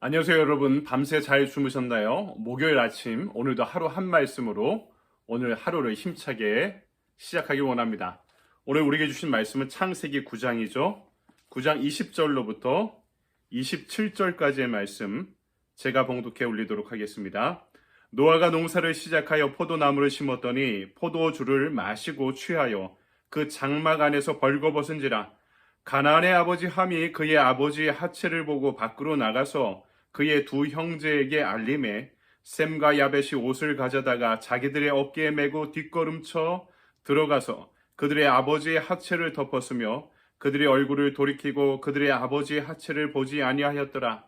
안녕하세요, 여러분. 밤새 잘 주무셨나요? 목요일 아침, 오늘도 하루 한 말씀으로 오늘 하루를 힘차게 시작하기 원합니다. 오늘 우리에게 주신 말씀은 창세기 9장이죠. 9장 20절로부터 27절까지의 말씀 제가 봉독해 올리도록 하겠습니다. 노아가 농사를 시작하여 포도나무를 심었더니 포도주를 마시고 취하여 그 장막 안에서 벌거벗은지라. 가나안의 아버지 함이 그의 아버지의 하체를 보고 밖으로 나가서 그의 두 형제에게 알림해 셈과 야벳이 옷을 가져다가 자기들의 어깨에 메고 뒷걸음쳐 들어가서 그들의 아버지의 하체를 덮었으며 그들의 얼굴을 돌이키고 그들의 아버지의 하체를 보지 아니하였더라.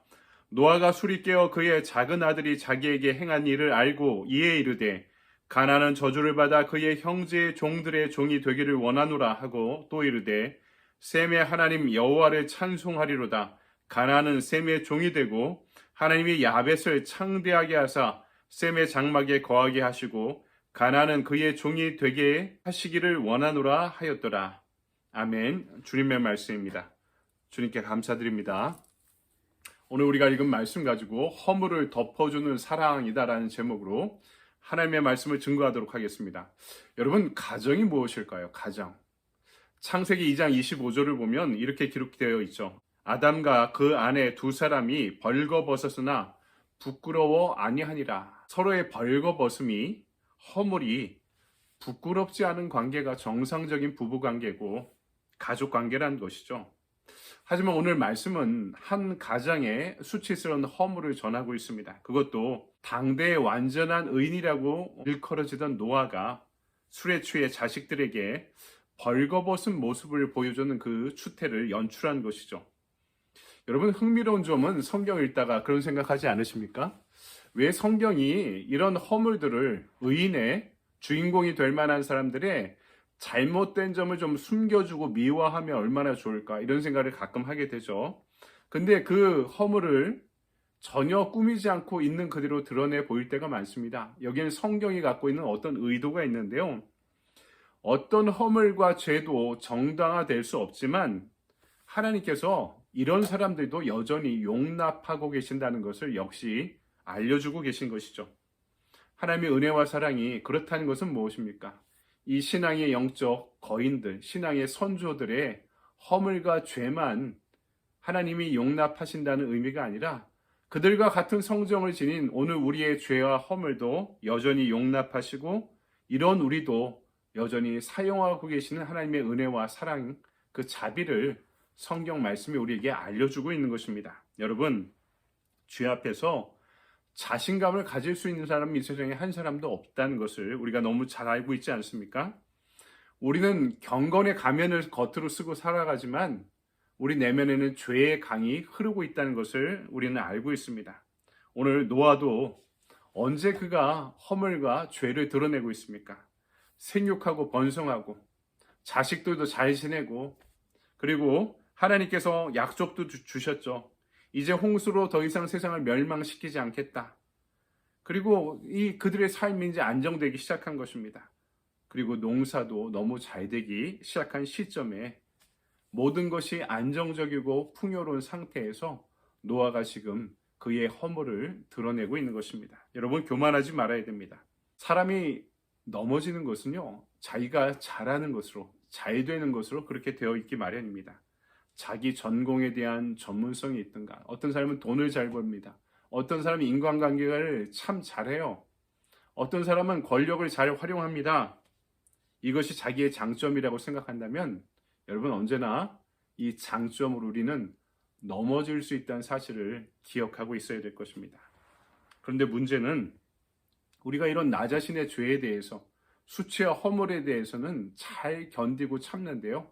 노아가 술이 깨어 그의 작은 아들이 자기에게 행한 일을 알고 이에 이르되 가나안은 저주를 받아 그의 형제의 종들의 종이 되기를 원하노라 하고 또 이르되 셈의 하나님 여호와를 찬송하리로다. 가나안은 셈의 종이 되고 하나님이 야벳을 창대하게 하사 셈의 장막에 거하게 하시고 가나안은 그의 종이 되게 하시기를 원하노라 하였더라. 아멘. 주님의 말씀입니다. 주님께 감사드립니다. 오늘 우리가 읽은 말씀 가지고 허물을 덮어주는 사랑이다라는 제목으로 하나님의 말씀을 증거하도록 하겠습니다. 여러분, 가정이 무엇일까요? 가정. 창세기 2장 25절을 보면 이렇게 기록되어 있죠. 아담과 그 아내 두 사람이 벌거벗었으나 부끄러워 아니하니라. 서로의 벌거벗음이, 허물이 부끄럽지 않은 관계가 정상적인 부부관계고 가족관계라는 것이죠. 하지만 오늘 말씀은 한 가정의 수치스러운 허물을 전하고 있습니다. 그것도 당대의 완전한 의인이라고 일컬어지던 노아가 술에 취해 자식들에게 벌거벗은 모습을 보여주는 그 추태를 연출한 것이죠. 여러분, 흥미로운 점은 성경 읽다가 그런 생각하지 않으십니까? 왜 성경이 이런 허물들을 의인의 주인공이 될 만한 사람들의 잘못된 점을 좀 숨겨주고 미화하면 얼마나 좋을까, 이런 생각을 가끔 하게 되죠. 근데 그 허물을 전혀 꾸미지 않고 있는 그대로 드러내 보일 때가 많습니다. 여기는 성경이 갖고 있는 어떤 의도가 있는데요. 어떤 허물과 죄도 정당화될 수 없지만 하나님께서 이런 사람들도 여전히 용납하고 계신다는 것을 역시 알려주고 계신 것이죠. 하나님의 은혜와 사랑이 그렇다는 것은 무엇입니까? 이 신앙의 영적 거인들, 신앙의 선조들의 허물과 죄만 하나님이 용납하신다는 의미가 아니라 그들과 같은 성정을 지닌 오늘 우리의 죄와 허물도 여전히 용납하시고 이런 우리도 여전히 사용하고 계시는 하나님의 은혜와 사랑, 그 자비를 성경 말씀이 우리에게 알려주고 있는 것입니다. 여러분, 죄 앞에서 자신감을 가질 수 있는 사람이 이 세상에 한 사람도 없다는 것을 우리가 너무 잘 알고 있지 않습니까? 우리는 경건의 가면을 겉으로 쓰고 살아가지만 우리 내면에는 죄의 강이 흐르고 있다는 것을 우리는 알고 있습니다. 오늘 노아도 언제 그가 허물과 죄를 드러내고 있습니까? 생육하고 번성하고 자식들도 잘 지내고 그리고 하나님께서 약속도 주셨죠. 이제 홍수로 더 이상 세상을 멸망시키지 않겠다. 그리고 그들의 삶이 이제 안정되기 시작한 것입니다. 그리고 농사도 너무 잘 되기 시작한 시점에 모든 것이 안정적이고 풍요로운 상태에서 노아가 지금 그의 허물을 드러내고 있는 것입니다. 여러분, 교만하지 말아야 됩니다. 사람이 넘어지는 것은요, 자기가 잘하는 것으로, 잘 되는 것으로 그렇게 되어 있기 마련입니다. 자기 전공에 대한 전문성이 있든가, 어떤 사람은 돈을 잘 벌입니다. 어떤 사람은 인간관계를 참 잘해요. 어떤 사람은 권력을 잘 활용합니다. 이것이 자기의 장점이라고 생각한다면 여러분, 언제나 이 장점으로 우리는 넘어질 수 있다는 사실을 기억하고 있어야 될 것입니다. 그런데 문제는 우리가 이런 나 자신의 죄에 대해서, 수치와 허물에 대해서는 잘 견디고 참는데요,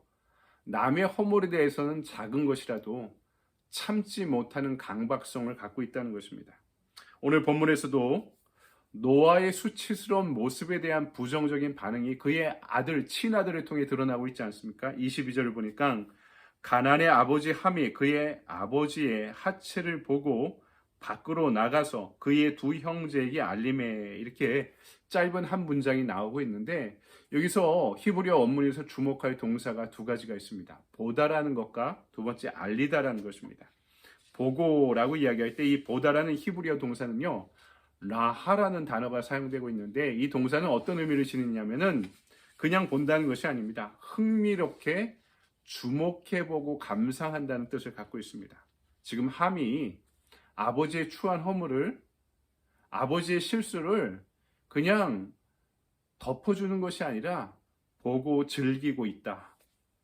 남의 허물에 대해서는 작은 것이라도 참지 못하는 강박성을 갖고 있다는 것입니다. 오늘 본문에서도 노아의 수치스러운 모습에 대한 부정적인 반응이 그의 아들, 친아들을 통해 드러나고 있지 않습니까? 22절을 보니까 가나안의 아버지 함이 그의 아버지의 하체를 보고 밖으로 나가서 그의 두 형제에게 알림해, 이렇게 짧은 한 문장이 나오고 있는데, 여기서 히브리어 원문에서 주목할 동사가 두 가지가 있습니다. 보다라는 것과 두 번째 알리다라는 것입니다. 보고라고 이야기할 때 이 보다라는 히브리어 동사는요, 라하라는 단어가 사용되고 있는데 이 동사는 어떤 의미를 지니냐면은 그냥 본다는 것이 아닙니다. 흥미롭게 주목해보고 감상한다는 뜻을 갖고 있습니다. 지금 함이 아버지의 추한 허물을, 아버지의 실수를 그냥 덮어주는 것이 아니라 보고 즐기고 있다.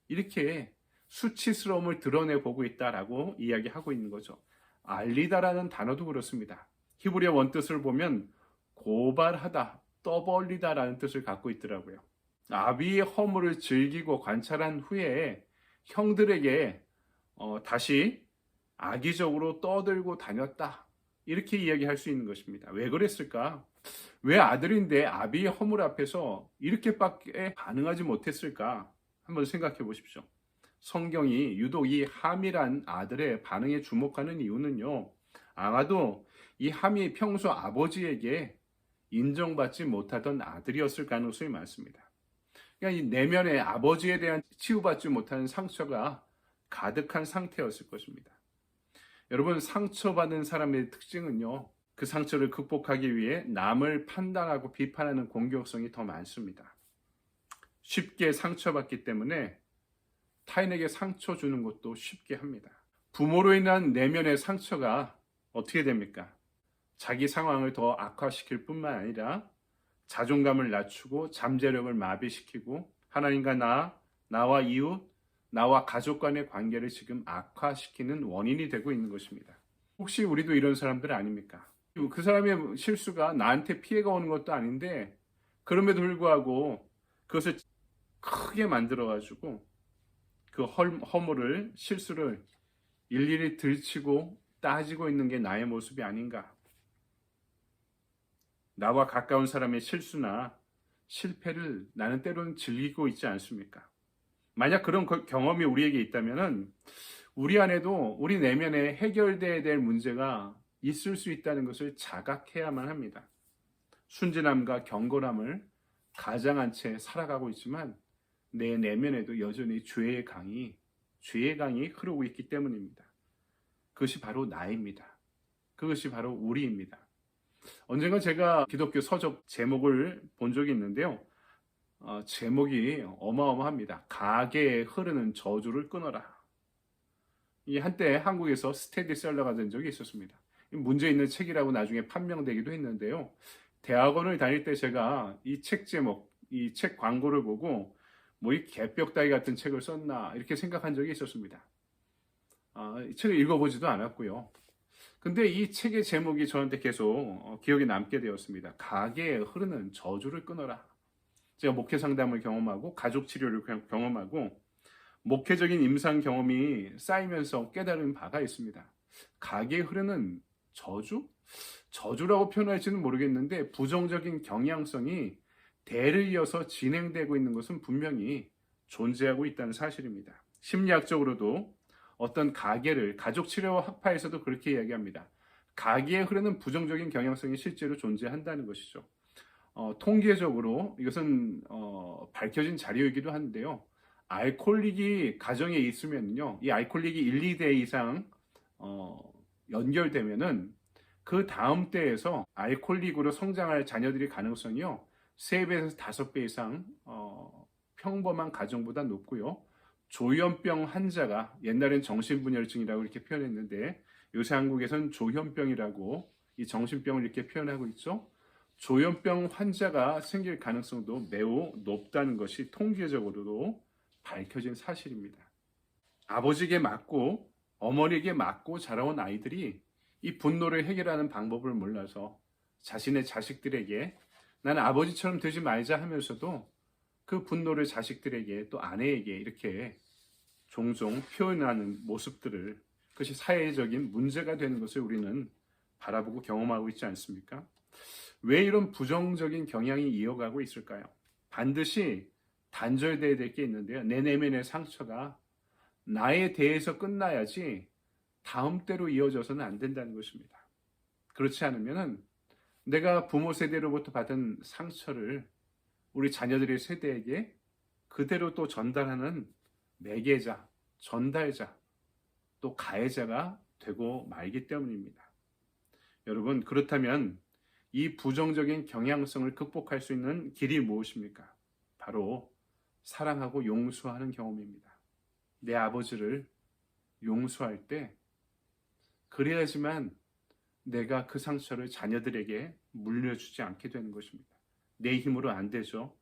이렇게 수치스러움을 드러내보고 있다라고 이야기하고 있는 거죠. 알리다라는 단어도 그렇습니다. 히브리어 원뜻을 보면 고발하다, 떠벌리다라는 뜻을 갖고 있더라고요. 아비의 허물을 즐기고 관찰한 후에 형들에게 다시 악의적으로 떠들고 다녔다. 이렇게 이야기할 수 있는 것입니다. 왜 그랬을까? 왜 아들인데 아비의 허물 앞에서 이렇게밖에 반응하지 못했을까? 한번 생각해 보십시오. 성경이 유독 이 함이란 아들의 반응에 주목하는 이유는요, 아마도 이 함이 평소 아버지에게 인정받지 못하던 아들이었을 가능성이 많습니다. 그러니까 이 내면에 아버지에 대한 치유받지 못하는 상처가 가득한 상태였을 것입니다. 여러분, 상처받은 사람의 특징은요, 그 상처를 극복하기 위해 남을 판단하고 비판하는 공격성이 더 많습니다. 쉽게 상처받기 때문에 타인에게 상처 주는 것도 쉽게 합니다. 부모로 인한 내면의 상처가 어떻게 됩니까? 자기 상황을 더 악화시킬 뿐만 아니라 자존감을 낮추고 잠재력을 마비시키고 하나님과 나와 이웃, 나와 가족 간의 관계를 지금 악화시키는 원인이 되고 있는 것입니다. 혹시 우리도 이런 사람들 아닙니까? 그 사람의 실수가 나한테 피해가 오는 것도 아닌데 그럼에도 불구하고 그것을 크게 만들어가지고 그 허물을, 실수를 일일이 들추고 따지고 있는 게 나의 모습이 아닌가. 나와 가까운 사람의 실수나 실패를 나는 때로는 즐기고 있지 않습니까? 만약 그런 경험이 우리에게 있다면 우리 안에도 우리 내면에 해결돼야 될 문제가 있을 수 있다는 것을 자각해야만 합니다. 순진함과 경건함을 가장한 채 살아가고 있지만 내 내면에도 여전히 죄의 강이 흐르고 있기 때문입니다. 그것이 바로 나입니다. 그것이 바로 우리입니다. 언젠가 제가 기독교 서적 제목을 본 적이 있는데요. 제목이 어마어마합니다. 가게에 흐르는 저주를 끊어라. 이 한때 한국에서 스테디셀러가 된 적이 있었습니다. 문제 있는 책이라고 나중에 판명되기도 했는데요. 대학원을 다닐 때 제가 이 책 제목, 이 책 광고를 보고 뭐 이 개벽다귀 같은 책을 썼나 이렇게 생각한 적이 있었습니다. 이 책을 읽어보지도 않았고요. 근데 이 책의 제목이 저한테 계속 기억에 남게 되었습니다. 가게에 흐르는 저주를 끊어라. 제가 목회 상담을 경험하고 가족 치료를 경험하고 목회적인 임상 경험이 쌓이면서 깨달은 바가 있습니다. 가게에 흐르는 저주? 저주라고 표현할지는 모르겠는데 부정적인 경향성이 대를 이어서 진행되고 있는 것은 분명히 존재하고 있다는 사실입니다. 심리학적으로도 어떤 가게를 가족 치료 학파에서도 그렇게 이야기합니다. 가게에 흐르는 부정적인 경향성이 실제로 존재한다는 것이죠. 통계적으로 이것은 밝혀진 자료이기도 한데요. 알코올릭이 가정에 있으면요, 이 알코올릭이 1, 2대 이상 연결되면은 그 다음 때에서 알코올릭으로 성장할 자녀들의 가능성이요 3배에서 5배 이상 평범한 가정보다 높고요. 조현병 환자가 옛날엔 정신분열증이라고 이렇게 표현했는데 요새 한국에서는 조현병이라고 이 정신병을 이렇게 표현하고 있죠. 조현병 환자가 생길 가능성도 매우 높다는 것이 통계적으로도 밝혀진 사실입니다. 아버지에게 맞고 어머니에게 맞고 자라온 아이들이 이 분노를 해결하는 방법을 몰라서 자신의 자식들에게 나는 아버지처럼 되지 말자 하면서도 그 분노를 자식들에게 또 아내에게 이렇게 종종 표현하는 모습들을 그것이 사회적인 문제가 되는 것을 우리는 바라보고 경험하고 있지 않습니까? 왜 이런 부정적인 경향이 이어가고 있을까요? 반드시 단절되어야 될 게 있는데요. 내 내면의 상처가 나에 대해서 끝나야지 다음 때로 이어져서는 안 된다는 것입니다. 그렇지 않으면 내가 부모 세대로부터 받은 상처를 우리 자녀들의 세대에게 그대로 또 전달하는 매개자, 전달자, 또 가해자가 되고 말기 때문입니다. 여러분, 그렇다면 이 부정적인 경향성을 극복할 수 있는 길이 무엇입니까? 바로 사랑하고 용서하는 경험입니다. 내 아버지를 용서할 때 그래야지만 내가 그 상처를 자녀들에게 물려주지 않게 되는 것입니다. 내 힘으로 안 되죠.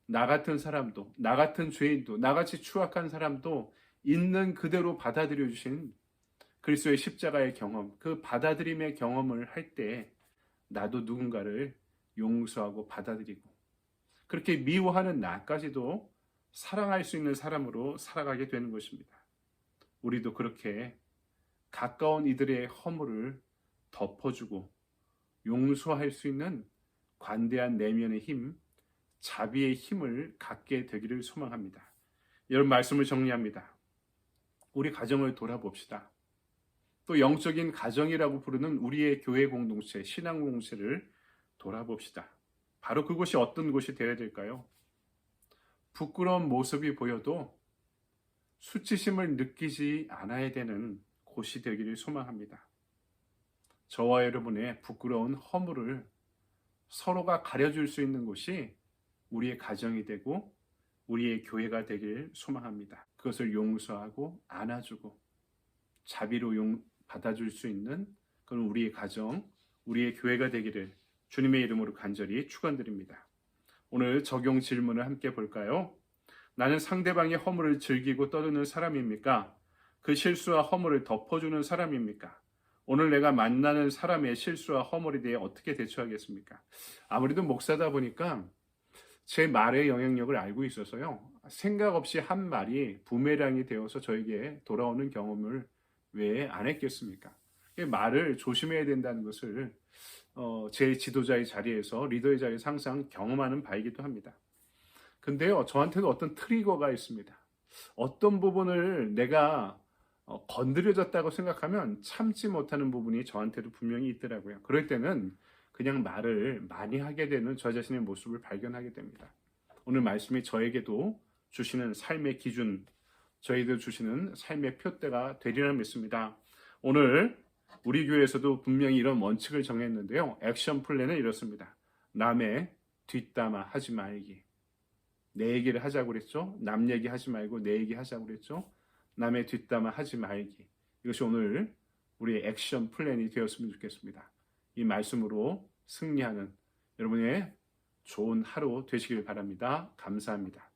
나 같은 사람도, 나 같은 죄인도, 나같이 추악한 사람도 있는 그대로 받아들여 주신 그리스도의 십자가의 경험, 그 받아들임의 경험을 할 때 나도 누군가를 용서하고 받아들이고 그렇게 미워하는 나까지도 사랑할 수 있는 사람으로 살아가게 되는 것입니다. 우리도 그렇게 가까운 이들의 허물을 덮어주고 용서할 수 있는 관대한 내면의 힘, 자비의 힘을 갖게 되기를 소망합니다. 여러분, 말씀을 정리합니다. 우리 가정을 돌아봅시다. 또 영적인 가정이라고 부르는 우리의 교회 공동체, 신앙 공동체를 돌아봅시다. 바로 그곳이 어떤 곳이 되어야 될까요? 부끄러운 모습이 보여도 수치심을 느끼지 않아야 되는 곳이 되기를 소망합니다. 저와 여러분의 부끄러운 허물을 서로가 가려줄 수 있는 곳이 우리의 가정이 되고 우리의 교회가 되길 소망합니다. 그것을 용서하고 안아주고 자비로 받아줄 수 있는 그런 우리의 가정, 우리의 교회가 되기를 주님의 이름으로 간절히 축원드립니다. 오늘 적용 질문을 함께 볼까요? 나는 상대방의 허물을 즐기고 떠드는 사람입니까? 그 실수와 허물을 덮어주는 사람입니까? 오늘 내가 만나는 사람의 실수와 허물에 대해 어떻게 대처하겠습니까? 아무래도 목사다 보니까 제 말의 영향력을 알고 있어서요. 생각 없이 한 말이 부메랑이 되어서 저에게 돌아오는 경험을 왜 안 했겠습니까? 말을 조심해야 된다는 것을 제 지도자의 자리에서, 리더의 자리에서 항상 경험하는 바이기도 합니다. 근데요, 저한테도 어떤 트리거가 있습니다. 어떤 부분을 내가 건드려졌다고 생각하면 참지 못하는 부분이 저한테도 분명히 있더라고요. 그럴 때는 그냥 말을 많이 하게 되는 저 자신의 모습을 발견하게 됩니다. 오늘 말씀이 저에게도 주시는 삶의 기준, 저희들 주시는 삶의 표대가 되리라 믿습니다. 오늘 우리 교회에서도 분명히 이런 원칙을 정했는데요. 액션 플랜은 이렇습니다. 남의 뒷담화 하지 말기. 내 얘기를 하자고 그랬죠. 남 얘기 하지 말고 내 얘기 하자고 그랬죠. 남의 뒷담화 하지 말기. 이것이 오늘 우리의 액션 플랜이 되었으면 좋겠습니다. 이 말씀으로 승리하는 여러분의 좋은 하루 되시길 바랍니다. 감사합니다.